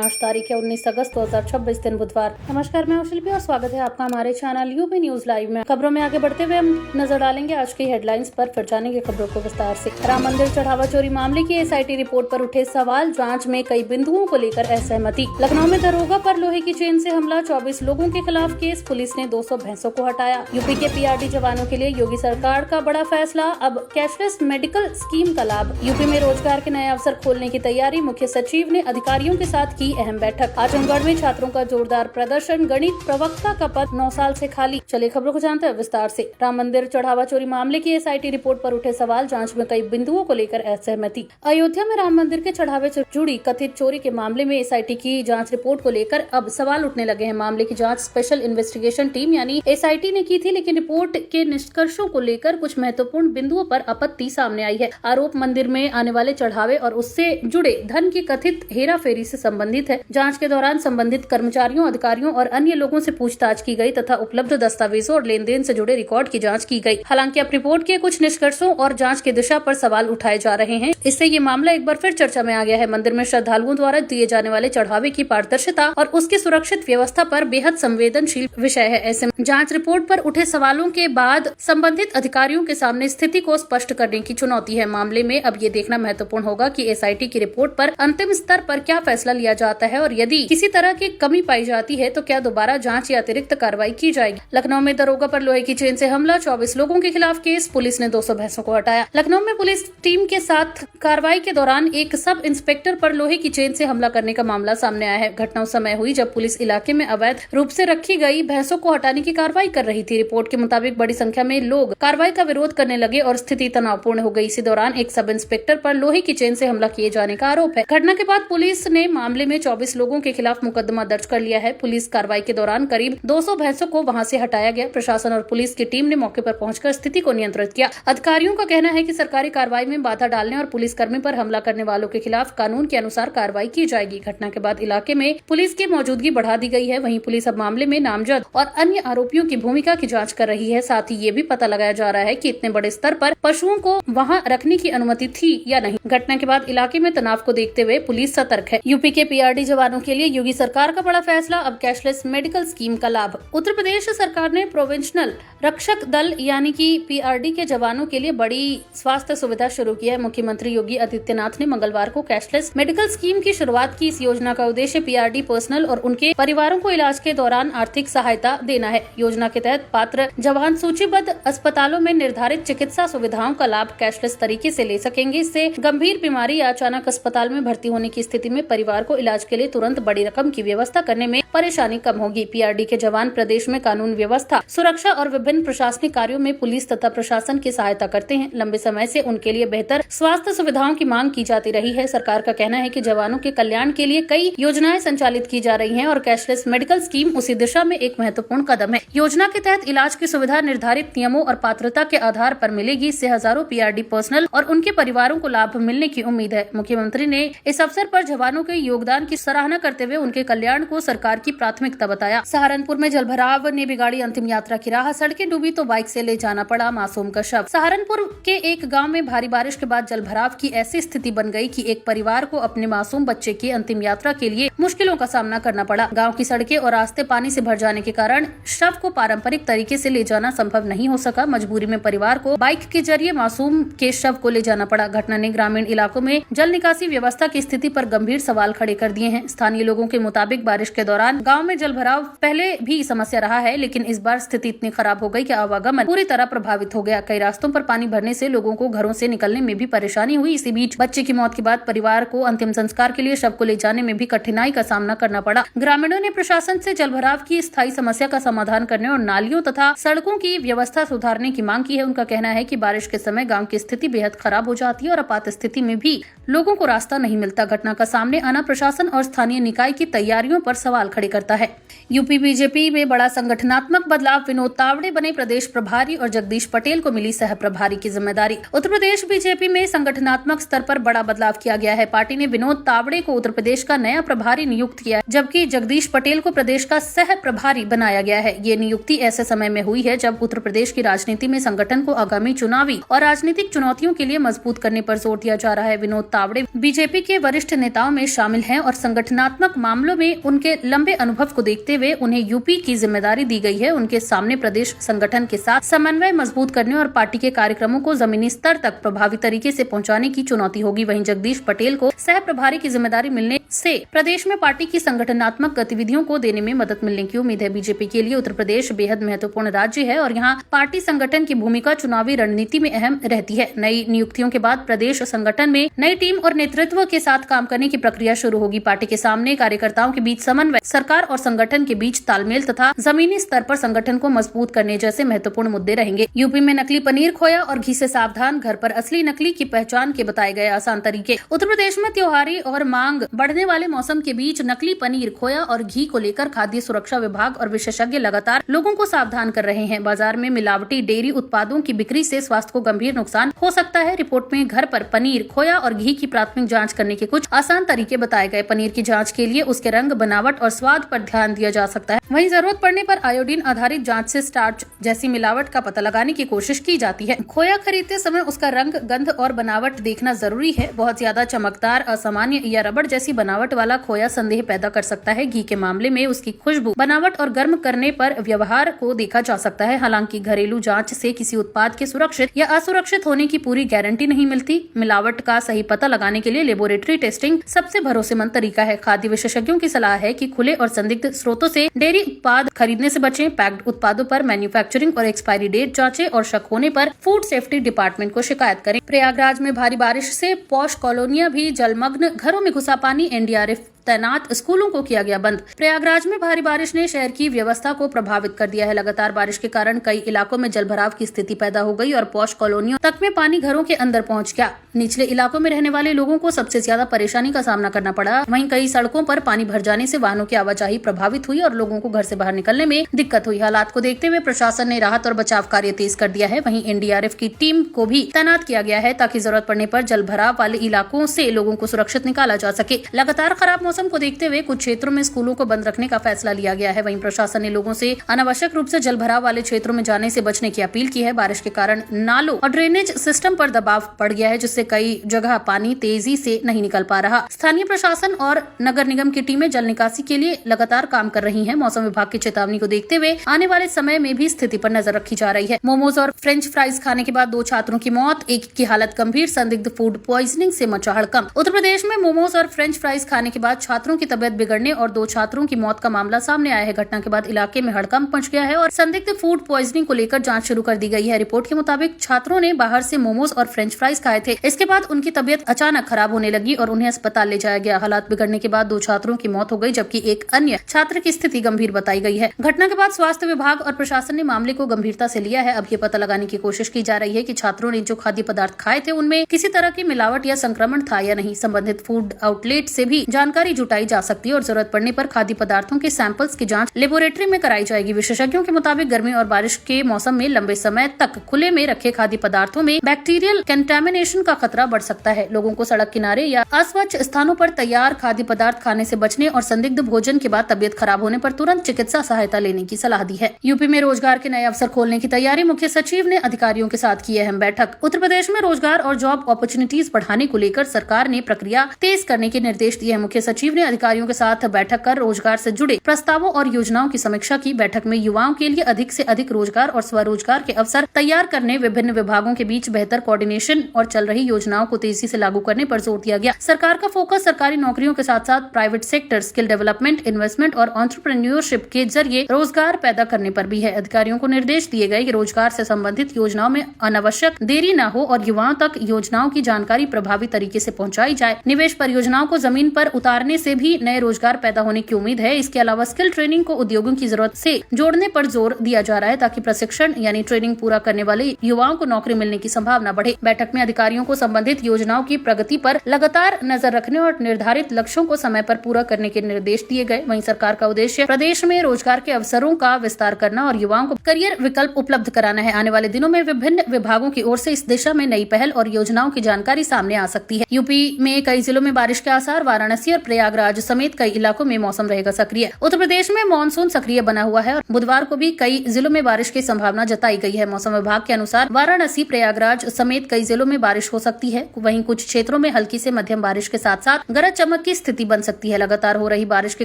आज तारीख है 19 अगस्त 2026 दिन बुधवार। नमस्कार, मैं शिल्पी और स्वागत है आपका हमारे चैनल यूपी न्यूज लाइव में। खबरों में आगे बढ़ते हुए हम नजर डालेंगे आज की हेडलाइंस पर, फिर जानेंगे खबरों को विस्तार से। राम मंदिर चढ़ावा चोरी मामले की एसआईटी रिपोर्ट पर उठे सवाल, जांच में कई बिंदुओं को लेकर असहमति। लखनऊ में दरोगा पर लोहे की चेन से हमला, 24 लोगों के खिलाफ केस, पुलिस ने 200 भैंसों को हटाया। यूपी के पीआरडी जवानों के लिए योगी सरकार का बड़ा फैसला, अब कैशलेस मेडिकल स्कीम का लाभ। यूपी में रोजगार के नए अवसर खोलने की तैयारी, मुख्य सचिव ने अधिकारियों के साथ की अहम बैठक। आजमगढ़ में छात्रों का जोरदार प्रदर्शन, गणित प्रवक्ता का पद 9 साल से खाली। चलिए खबरों को जानते हैं विस्तार से। राम मंदिर चढ़ावा चोरी मामले की एसआईटी रिपोर्ट पर उठे सवाल, जांच में कई बिंदुओं को लेकर असहमति। अयोध्या में राम मंदिर के चढ़ावे से जुड़ी कथित चोरी के मामले में एसआईटी की जांच रिपोर्ट को लेकर अब सवाल उठने लगे हैं। मामले की जांच स्पेशल इन्वेस्टिगेशन टीम यानी एसआईटी ने की थी, लेकिन रिपोर्ट के निष्कर्षों को लेकर कुछ महत्वपूर्ण बिंदुओं पर आपत्ति सामने आई है। आरोप मंदिर में आने वाले चढ़ावे और उससे जुड़े धन की कथित हेराफेरी से संबंधित है। जांच के दौरान संबंधित कर्मचारियों, अधिकारियों और अन्य लोगों से पूछताछ की गई तथा उपलब्ध दस्तावेजों और लेन देन से जुड़े रिकॉर्ड की जांच की गई। हालांकि अब रिपोर्ट के कुछ निष्कर्षों और जांच की दिशा पर सवाल उठाए जा रहे हैं। इससे ये मामला एक बार फिर चर्चा में आ गया है। मंदिर में श्रद्धालुओं द्वारा दिए जाने वाले चढ़ावे की पारदर्शिता और उसकी सुरक्षित व्यवस्था पर बेहद संवेदनशील विषय है। ऐसे जांच रिपोर्ट पर उठे सवालों के बाद संबंधित अधिकारियों के सामने स्थिति को स्पष्ट करने की चुनौती है। मामले में अब ये देखना महत्वपूर्ण होगा कि एसआईटी की रिपोर्ट पर अंतिम स्तर पर क्या फैसला लिया जाता है और यदि किसी तरह की कमी पाई जाती है तो क्या दोबारा जांच या अतिरिक्त कार्रवाई की जाएगी। लखनऊ में दरोगा पर लोहे की चेन से हमला, 24 लोगों के खिलाफ केस, पुलिस ने 200 भैंसों को हटाया। लखनऊ में पुलिस टीम के साथ कार्रवाई के दौरान एक सब इंस्पेक्टर पर लोहे की चेन से हमला करने का मामला सामने आया है। घटना उस समय हुई जब पुलिस इलाके में अवैध रूप से रखी गई भैंसों को हटाने की कार्रवाई कर रही थी। रिपोर्ट के मुताबिक बड़ी संख्या में लोग कार्रवाई का विरोध करने लगे और स्थिति तनावपूर्ण हो गई। इसी दौरान एक सब इंस्पेक्टर पर लोहे की चेन से हमला किए जाने का आरोप है। घटना के बाद पुलिस ने मामले में 24 लोगों के खिलाफ मुकदमा दर्ज कर लिया है। पुलिस कार्रवाई के दौरान करीब 200 भैंसों को वहां से हटाया गया। प्रशासन और पुलिस की टीम ने मौके पर पहुंचकर स्थिति को नियंत्रित किया। अधिकारियों का कहना है कि सरकारी कार्रवाई में बाधा डालने और पुलिसकर्मी पर हमला करने वालों के खिलाफ कानून के अनुसार कार्रवाई की जाएगी। घटना के बाद इलाके में पुलिस की मौजूदगी बढ़ा दी गई है। वहीं पुलिस अब मामले में नामजद और अन्य आरोपियों की भूमिका की जाँच कर रही है। साथ ही ये भी पता लगाया जा रहा है कि इतने बड़े स्तर पर पशुओं को वहाँ रखने की अनुमति थी या नहीं। घटना के बाद इलाके में तनाव को देखते हुए पुलिस सतर्क है। यूपी के पीआरडी जवानों के लिए योगी सरकार का बड़ा फैसला, अब कैशलेस मेडिकल स्कीम का लाभ। उत्तर प्रदेश सरकार ने प्रोविंशनल रक्षक दल यानी कि पीआरडी के जवानों के लिए बड़ी स्वास्थ्य सुविधा शुरू की है। मुख्यमंत्री योगी आदित्यनाथ ने मंगलवार को कैशलेस मेडिकल स्कीम की शुरुआत की। इस योजना का उद्देश्य पीआरडी पर्सनल और उनके परिवारों को इलाज के दौरान आर्थिक सहायता देना है। योजना के तहत पात्र जवान सूचीबद्ध अस्पतालों में निर्धारित चिकित्सा सुविधाओं का लाभ कैशलेस तरीके से ले सकेंगे। इससे गंभीर बीमारी या अचानक अस्पताल में भर्ती होने की स्थिति में परिवार को इलाज के लिए तुरंत बड़ी रकम की व्यवस्था करने में परेशानी कम होगी। पीआरडी के जवान प्रदेश में कानून व्यवस्था, सुरक्षा और विभिन्न प्रशासनिक कार्यों में पुलिस तथा प्रशासन की सहायता करते हैं। लंबे समय से उनके लिए बेहतर स्वास्थ्य सुविधाओं की मांग की जाती रही है। सरकार का कहना है कि जवानों के कल्याण के लिए कई योजनाएं संचालित की जा रही हैं और कैशलेस मेडिकल स्कीम उसी दिशा में एक महत्वपूर्ण कदम है। योजना के तहत इलाज की सुविधा निर्धारित नियमों और पात्रता के आधार पर मिलेगी। इससे हजारों पीआरडी पर्सनल और उनके परिवारों को लाभ मिलने की उम्मीद है। मुख्यमंत्री ने इस अवसर पर जवानों के योगदान की सराहना करते हुए उनके कल्याण को सरकार की प्राथमिकता बताया। सहारनपुर में जलभराव ने बिगाड़ी अंतिम यात्रा की राह, सड़कें डूबी तो बाइक से ले जाना पड़ा मासूम का शव। सहारनपुर के एक गांव में भारी बारिश के बाद जलभराव की ऐसी स्थिति बन गई कि एक परिवार को अपने मासूम बच्चे की अंतिम यात्रा के लिए मुश्किलों का सामना करना पड़ा। गाँव की सड़कें और रास्ते पानी से भर जाने के कारण शव को पारंपरिक तरीके से ले जाना संभव नहीं हो सका। मजबूरी में परिवार को बाइक के जरिए मासूम के शव को ले जाना पड़ा। घटना ने ग्रामीण इलाकों में जल निकासी व्यवस्था की स्थिति पर गंभीर सवाल खड़े कर दिए हैं। स्थानीय लोगों के मुताबिक बारिश के दौरान गांव में जलभराव पहले भी समस्या रहा है, लेकिन इस बार स्थिति इतनी खराब हो गई कि आवागमन पूरी तरह प्रभावित हो गया। कई रास्तों पर पानी भरने से लोगों को घरों से निकलने में भी परेशानी हुई। इसी बीच बच्चे की मौत के बाद परिवार को अंतिम संस्कार के लिए शव को ले जाने में भी कठिनाई का सामना करना पड़ा। ग्रामीणों ने प्रशासन से जलभराव की स्थायी समस्या का समाधान करने और नालियों तथा सड़कों की व्यवस्था सुधारने की मांग की है। उनका कहना है कि बारिश के समय गाँव की स्थिति बेहद खराब हो जाती है और आपात स्थिति में भी लोगों को रास्ता नहीं मिलता। घटना का सामने आना प्रशासन और स्थानीय निकाय की तैयारियों पर सवाल खड़े करता है। यूपी बीजेपी में बड़ा संगठनात्मक बदलाव, विनोद तावड़े बने प्रदेश प्रभारी और जगदीश पटेल को मिली सह प्रभारी की जिम्मेदारी। उत्तर प्रदेश बीजेपी में संगठनात्मक स्तर पर बड़ा बदलाव किया गया है। पार्टी ने विनोद तावड़े को उत्तर प्रदेश का नया प्रभारी नियुक्त किया है, जबकि जगदीश पटेल को प्रदेश का सह प्रभारी बनाया गया है। ये नियुक्ति ऐसे समय में हुई है जब उत्तर प्रदेश की राजनीति में संगठन को आगामी चुनावी और राजनीतिक चुनौतियों के लिए मजबूत करने पर जोर दिया जा रहा है। विनोद तावड़े बीजेपी के वरिष्ठ नेताओं में शामिल हैं और संगठनात्मक मामलों में उनके लंबे अनुभव को देखते हुए उन्हें यूपी की जिम्मेदारी दी गई है। उनके सामने प्रदेश संगठन के साथ समन्वय मजबूत करने और पार्टी के कार्यक्रमों को जमीनी स्तर तक प्रभावी तरीके से पहुंचाने की चुनौती होगी। वहीं जगदीश पटेल को सह प्रभारी की जिम्मेदारी मिलने से प्रदेश में पार्टी की संगठनात्मक गतिविधियों को देने में मदद मिलने की उम्मीद है। बीजेपी के लिए उत्तर प्रदेश बेहद महत्वपूर्ण राज्य है और यहाँ पार्टी संगठन की भूमिका चुनावी रणनीति में अहम रहती है। नई नियुक्तियों के बाद प्रदेश संगठन में नई टीम और नेतृत्व के साथ काम करने की प्रक्रिया शुरू होगी। पार्टी के सामने कार्यकर्ताओं के बीच समन्वय, सरकार और संगठन के बीच तालमेल तथा जमीनी स्तर पर संगठन को मजबूत करने जैसे महत्वपूर्ण मुद्दे रहेंगे। यूपी में नकली पनीर, खोया और घी से सावधान, घर पर असली नकली की पहचान के बताए गए आसान तरीके। उत्तर प्रदेश में त्योहारी और मांग बढ़ने वाले मौसम के बीच नकली पनीर, खोया और घी को लेकर खाद्य सुरक्षा विभाग और विशेषज्ञ लगातार लोगों को सावधान कर रहे हैं। बाजार में मिलावटी डेयरी उत्पादों की बिक्री से स्वास्थ्य को गंभीर नुकसान हो सकता है। रिपोर्ट में घर पर पनीर, खोया और घी की प्राथमिक जांच करने के कुछ आसान तरीके बताए गए। पनीर की जांच के लिए उसके रंग, बनावट और स्वाद पर ध्यान दिया जा सकता है। वहीं जरूरत पड़ने पर आयोडीन आधारित जांच से स्टार्च जैसी मिलावट का पता लगाने की कोशिश की जाती है। खोया खरीदते समय उसका रंग, गंध और बनावट देखना जरूरी है। बहुत ज्यादा चमकदार, असामान्य या रबड़ जैसी बनावट वाला खोया संदेह पैदा कर सकता है। घी के मामले में उसकी खुशबू, बनावट और गर्म करने पर व्यवहार को देखा जा सकता है। हालांकि घरेलू जांच से किसी उत्पाद के सुरक्षित या असुरक्षित होने की पूरी गारंटी नहीं मिलती। मिलावट का सही पता लगाने के लिए लेबोरेटरी टेस्टिंग सबसे भरोसेमंद तरीका है। खाद्य विशेषज्ञों की सलाह है कि खुले और संदिग्ध स्रोतों से डेयरी उत्पाद खरीदने से बचें। पैक्ड उत्पादों पर मैन्युफैक्चरिंग और एक्सपायरी डेट जांचें और शक होने पर फूड सेफ्टी डिपार्टमेंट को शिकायत करें। प्रयागराज में भारी बारिश से पॉश कॉलोनियां भी जलमग्न, घरों में घुसा पानी, एनडीआरएफ तैनात, स्कूलों को किया गया बंद। प्रयागराज में भारी बारिश ने शहर की व्यवस्था को प्रभावित कर दिया है। लगातार बारिश के कारण कई इलाकों में जलभराव की स्थिति पैदा हो गई और पॉश कॉलोनियों तक में पानी घरों के अंदर पहुंच गया। निचले इलाकों में रहने वाले लोगों को सबसे ज्यादा परेशानी का सामना करना पड़ा। वहीं कई सड़कों पर पानी भर जाने से वाहनों की आवाजाही प्रभावित हुई और लोगों को घर से बाहर निकलने में दिक्कत हुई। हालात को देखते हुए प्रशासन ने राहत और बचाव कार्य तेज कर दिया है। वहीं एनडीआरएफ की टीम को भी तैनात किया गया है ताकि जरूरत पड़ने पर जलभराव वाले इलाकों से लोगों को सुरक्षित निकाला जा सके। लगातार खराब मौसम को देखते हुए कुछ क्षेत्रों में स्कूलों को बंद रखने का फैसला लिया गया है। वहीं प्रशासन ने लोगों से अनावश्यक रूप से जलभराव वाले क्षेत्रों में जाने से बचने की अपील की है। बारिश के कारण नालों और ड्रेनेज सिस्टम पर दबाव बढ़ गया है, जिससे कई जगह पानी तेजी से नहीं निकल पा रहा। स्थानीय प्रशासन और नगर निगम की टीमें जल निकासी के लिए लगातार काम कर रही हैं। मौसम विभाग की चेतावनी को देखते हुए आने वाले समय में भी स्थिति पर नजर रखी जा रही है। मोमोज और फ्रेंच फ्राइज खाने के बाद 2 छात्रों की मौत, एक की हालत गंभीर, संदिग्ध फूड पॉइजनिंग से मचा हड़कंप। उत्तर प्रदेश में मोमोज और फ्रेंच फ्राइज खाने के बाद छात्रों की तबियत बिगड़ने और 2 छात्रों की मौत का मामला सामने आया है। घटना के बाद इलाके में हड़कंप मच गया है और संदिग्ध फूड पॉइजनिंग को लेकर जांच शुरू कर दी गई है। रिपोर्ट के मुताबिक छात्रों ने बाहर से मोमोज और फ्रेंच फ्राइज खाए थे। इसके बाद उनकी तबियत अचानक खराब होने लगी और उन्हें अस्पताल ले जाया गया। हालात बिगड़ने के बाद 2 छात्रों की मौत हो गई, जबकि एक अन्य छात्र की स्थिति गंभीर बताई गई है। घटना के बाद स्वास्थ्य विभाग और प्रशासन ने मामले को गंभीरता से लिया है। अब ये पता लगाने की कोशिश की जा रही है कि छात्रों ने जो खाद्य पदार्थ खाए थे उनमें किसी तरह की मिलावट या संक्रमण था या नहीं। संबंधित फूड आउटलेट से भी जानकारी जुटाई जा सकती है और जरूरत पड़ने पर खाद्य पदार्थों के सैंपल्स की जांच लेबोरेटरी में कराई जाएगी। विशेषज्ञों के मुताबिक गर्मी और बारिश के मौसम में लंबे समय तक खुले में रखे खाद्य पदार्थों में बैक्टीरियल कंटामिनेशन का खतरा बढ़ सकता है। लोगों को सड़क किनारे या अस्वच्छ स्थानों पर तैयार खाद्य पदार्थ खाने से बचने और संदिग्ध भोजन के बाद तबियत खराब होने पर तुरंत चिकित्सा सहायता लेने की सलाह दी है। यूपी में रोजगार के नए अवसर खोलने की तैयारी, मुख्य सचिव ने अधिकारियों के साथ की अहम बैठक। उत्तर प्रदेश में रोजगार और जॉब अपॉर्चुनिटीज बढ़ाने को लेकर सरकार ने प्रक्रिया तेज करने के निर्देश दिए हैं। मुख्य सचिव ने अधिकारियों के साथ बैठक कर रोजगार से जुड़े प्रस्तावों और योजनाओं की समीक्षा की। बैठक में युवाओं के लिए अधिक से अधिक रोजगार और स्वरोजगार के अवसर तैयार करने, विभिन्न विभागों के बीच बेहतर कोऑर्डिनेशन और चल रही योजनाओं को तेजी से लागू करने पर जोर दिया गया। सरकार का फोकस सरकारी नौकरियों के साथ साथ private sector, skill development, investment और एंटरप्रेन्योरशिप के जरिए रोजगार पैदा करने पर भी है। अधिकारियों को निर्देश दिए गए कि रोजगार से संबंधित योजनाओं में अनावश्यक देरी न हो और युवाओं तक योजनाओं की जानकारी प्रभावी तरीके से पहुंचाई जाए। निवेश परियोजनाओं को जमीन पर उतारने बढ़ने से भी नए रोजगार पैदा होने की उम्मीद है। इसके अलावा स्किल ट्रेनिंग को उद्योगों की जरूरत से जोड़ने पर जोर दिया जा रहा है ताकि प्रशिक्षण यानी ट्रेनिंग पूरा करने वाले युवाओं को नौकरी मिलने की संभावना बढ़े। बैठक में अधिकारियों को संबंधित योजनाओं की प्रगति पर लगातार नजर रखने और निर्धारित लक्ष्यों को समय पर पूरा करने के निर्देश दिए गए। वहीं सरकार का उद्देश्य प्रदेश में रोजगार के अवसरों का विस्तार करना और युवाओं को करियर विकल्प उपलब्ध कराना है। आने वाले दिनों में विभिन्न विभागों की ओर से इस दिशा में नई पहल और योजनाओं की जानकारी सामने आ सकती है। यूपी में कई जिलों में बारिश के आसार, वाराणसी और प्रयागराज समेत कई इलाकों में मौसम रहेगा सक्रिय। उत्तर प्रदेश में मानसून सक्रिय बना हुआ है और बुधवार को भी कई जिलों में बारिश की संभावना जताई गई है। मौसम विभाग के अनुसार वाराणसी, प्रयागराज समेत कई जिलों में बारिश हो सकती है। वहीं कुछ क्षेत्रों में हल्की से मध्यम बारिश के साथ साथ गरज चमक की स्थिति बन सकती है। लगातार हो रही बारिश के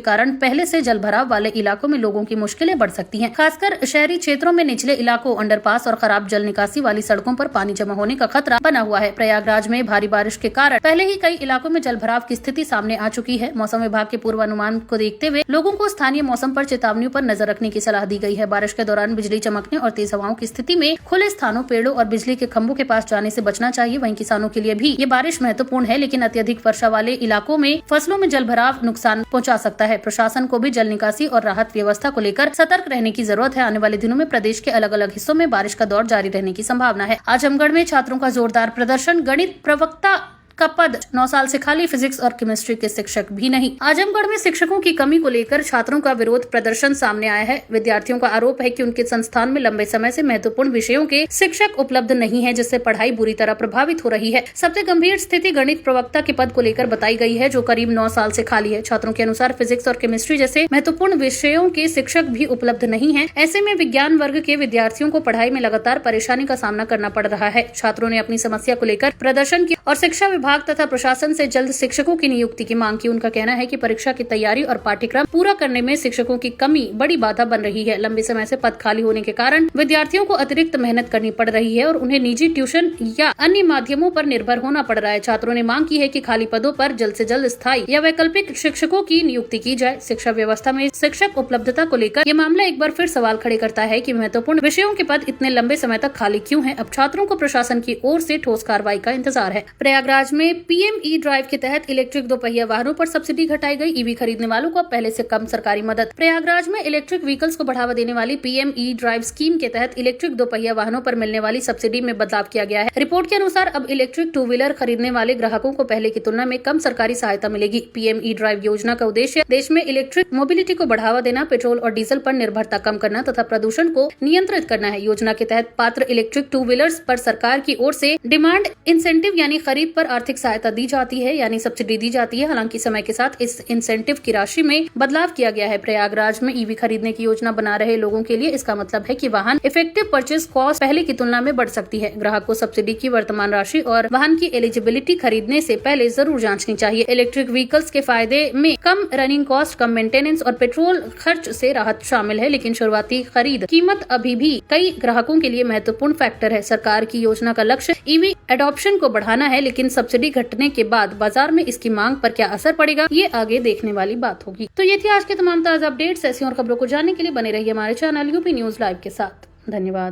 कारण पहले से जलभराव वाले इलाकों में लोगों की मुश्किलें बढ़ सकती हैं। खासकर शहरी क्षेत्रों में निचले इलाकों, अंडरपास और खराब जल निकासी वाली सड़कों पर पानी जमा होने का खतरा बना हुआ है। प्रयागराज में भारी बारिश के कारण पहले ही कई इलाकों में जलभराव की स्थिति सामने आ चुकी है। मौसम विभाग के पूर्वानुमान को देखते हुए लोगों को स्थानीय मौसम पर चेतावनियों पर नजर रखने की सलाह दी गई है। बारिश के दौरान बिजली चमकने और तेज हवाओं की स्थिति में खुले स्थानों, पेड़ों और बिजली के खंभों के पास जाने से बचना चाहिए। वहीं किसानों के लिए भी ये बारिश महत्वपूर्ण है, लेकिन अत्यधिक वर्षा वाले इलाकों में फसलों में जलभराव नुकसान पहुंचा सकता है। प्रशासन को भी जल निकासी और राहत व्यवस्था को लेकर सतर्क रहने की जरूरत है। आने वाले दिनों में प्रदेश के अलग अलग हिस्सों में बारिश का दौर जारी रहने की संभावना है। आजमगढ़ में छात्रों का जोरदार प्रदर्शन, गणित प्रवक्ता का पद 9 साल से खाली, फिजिक्स और केमिस्ट्री के शिक्षक भी नहीं। आजमगढ़ में शिक्षकों की कमी को लेकर छात्रों का विरोध प्रदर्शन सामने आया है। विद्यार्थियों का आरोप है कि उनके संस्थान में लंबे समय से महत्वपूर्ण विषयों के शिक्षक उपलब्ध नहीं है, जिससे पढ़ाई बुरी तरह प्रभावित हो रही है। सबसे गंभीर स्थिति गणित प्रवक्ता के पद को लेकर बताई गई है, जो करीब 9 साल से खाली है। छात्रों के अनुसार फिजिक्स और केमिस्ट्री जैसे महत्वपूर्ण विषयों के शिक्षक भी उपलब्ध नहीं है। ऐसे में विज्ञान वर्ग के विद्यार्थियों को पढ़ाई में लगातार परेशानी का सामना करना पड़ रहा है। छात्रों ने अपनी समस्या को लेकर प्रदर्शन किया और शिक्षा विभाग तथा प्रशासन से जल्द शिक्षकों की नियुक्ति की मांग की। उनका कहना है कि परीक्षा की तैयारी और पाठ्यक्रम पूरा करने में शिक्षकों की कमी बड़ी बाधा बन रही है। लंबे समय से पद खाली होने के कारण विद्यार्थियों को अतिरिक्त मेहनत करनी पड़ रही है और उन्हें निजी ट्यूशन या अन्य माध्यमों पर निर्भर होना पड़ रहा है। छात्रों ने मांग की है कि खाली पदों पर जल्द से जल्द स्थायी या वैकल्पिक शिक्षकों की नियुक्ति की जाए। शिक्षा व्यवस्था में शिक्षक उपलब्धता को लेकर यह मामला एक बार फिर सवाल खड़े करता है कि महत्वपूर्ण विषयों के पद इतने लंबे समय तक खाली क्यों है। अब छात्रों को प्रशासन की ओर से ठोस कार्रवाई का इंतजार है। प्रयागराज में पीएम ई ड्राइव के तहत इलेक्ट्रिक दोपहिया वाहनों पर सब्सिडी घटाई गई। ईवी खरीदने वालों को पहले से कम सरकारी मदद। प्रयागराज में इलेक्ट्रिक व्हीकल्स को बढ़ावा देने वाली पीएम ई ड्राइव स्कीम के तहत इलेक्ट्रिक दोपहिया वाहनों पर मिलने वाली सब्सिडी में बदलाव किया गया है। रिपोर्ट के अनुसार अब इलेक्ट्रिक 2 व्हीलर खरीदने वाले ग्राहकों को पहले की तुलना में कम सरकारी सहायता मिलेगी। पीएम ई ड्राइव योजना का उद्देश्य देश में इलेक्ट्रिक मोबिलिटी को बढ़ावा देना, पेट्रोल और डीजल पर निर्भरता कम करना तथा प्रदूषण को नियंत्रित करना है। योजना के तहत पात्र इलेक्ट्रिक 2 व्हीलर्स पर सरकार की ओर से डिमांड इंसेंटिव यानी खरीद पर आर्थिक सहायता दी जाती है, यानी सब्सिडी दी जाती है। हालांकि समय के साथ इस इंसेंटिव की राशि में बदलाव किया गया है। प्रयागराज में ईवी खरीदने की योजना बना रहे लोगों के लिए इसका मतलब है कि वाहन इफेक्टिव परचेज कॉस्ट पहले की तुलना में बढ़ सकती है। ग्राहक को सब्सिडी की वर्तमान राशि और वाहन की एलिजिबिलिटी खरीदने से पहले जरूर जांचनी चाहिए। इलेक्ट्रिक व्हीकल्स के फायदे में कम रनिंग कॉस्ट, कम मेंटेनेंस और पेट्रोल खर्च से राहत शामिल है, लेकिन शुरुआती खरीद कीमत अभी भी कई ग्राहकों के लिए महत्वपूर्ण फैक्टर है। सरकार की योजना का लक्ष्य ईवी एडॉप्शन को बढ़ाना है, लेकिन सब्सिडी घटने के बाद बाजार में इसकी मांग पर क्या असर पड़ेगा, ये आगे देखने वाली बात होगी। तो ये थी आज के तमाम ताजा अपडेट्स। ऐसी और खबरों को जानने के लिए बने रहिए हमारे चैनल यूपी न्यूज लाइव के साथ। धन्यवाद।